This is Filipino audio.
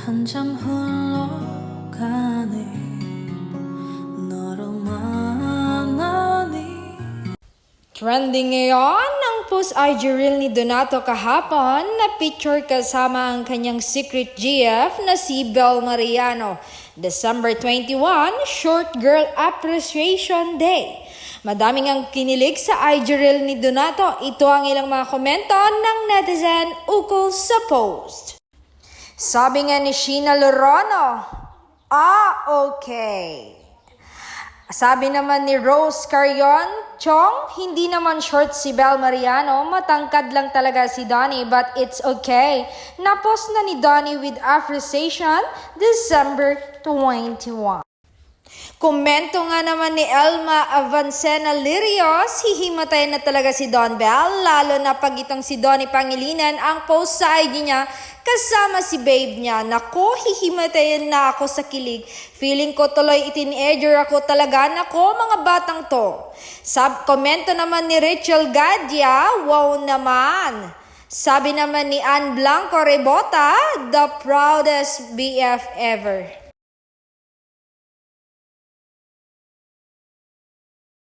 한참 흘러가네 너로 만나니. Trending ngayon ang post IG reel ni Donato kahapon na picture kasama ang kanyang secret GF na si Bel Mariano. December 21, Short Girl Appreciation Day. Madaming ang kinilig sa IG reel ni Donato. Ito ang ilang mga komento ng netizen ukol sa post. Sabi nga ni Sheena Lorono, okay. Sabi naman ni Rose Carion, Chong, hindi naman short si Bel Mariano, matangkad lang talaga si Donnie, but it's okay. Napost na ni Donnie with appreciation December 21. Komento nga naman ni Elma Avancena Lirios, hihimatay na talaga si Don Bel, lalo na pag itong si Donnie Pangilinan ang post sa IG niya kasama si babe niya. Nako, hihimatayin na ako sa kilig. Feeling ko tuloy teenager ako talaga. Nako, mga batang to. Komento naman ni Rachel Gadia, wow naman. Sabi naman ni Ann Blanco Rebota, the proudest BF ever.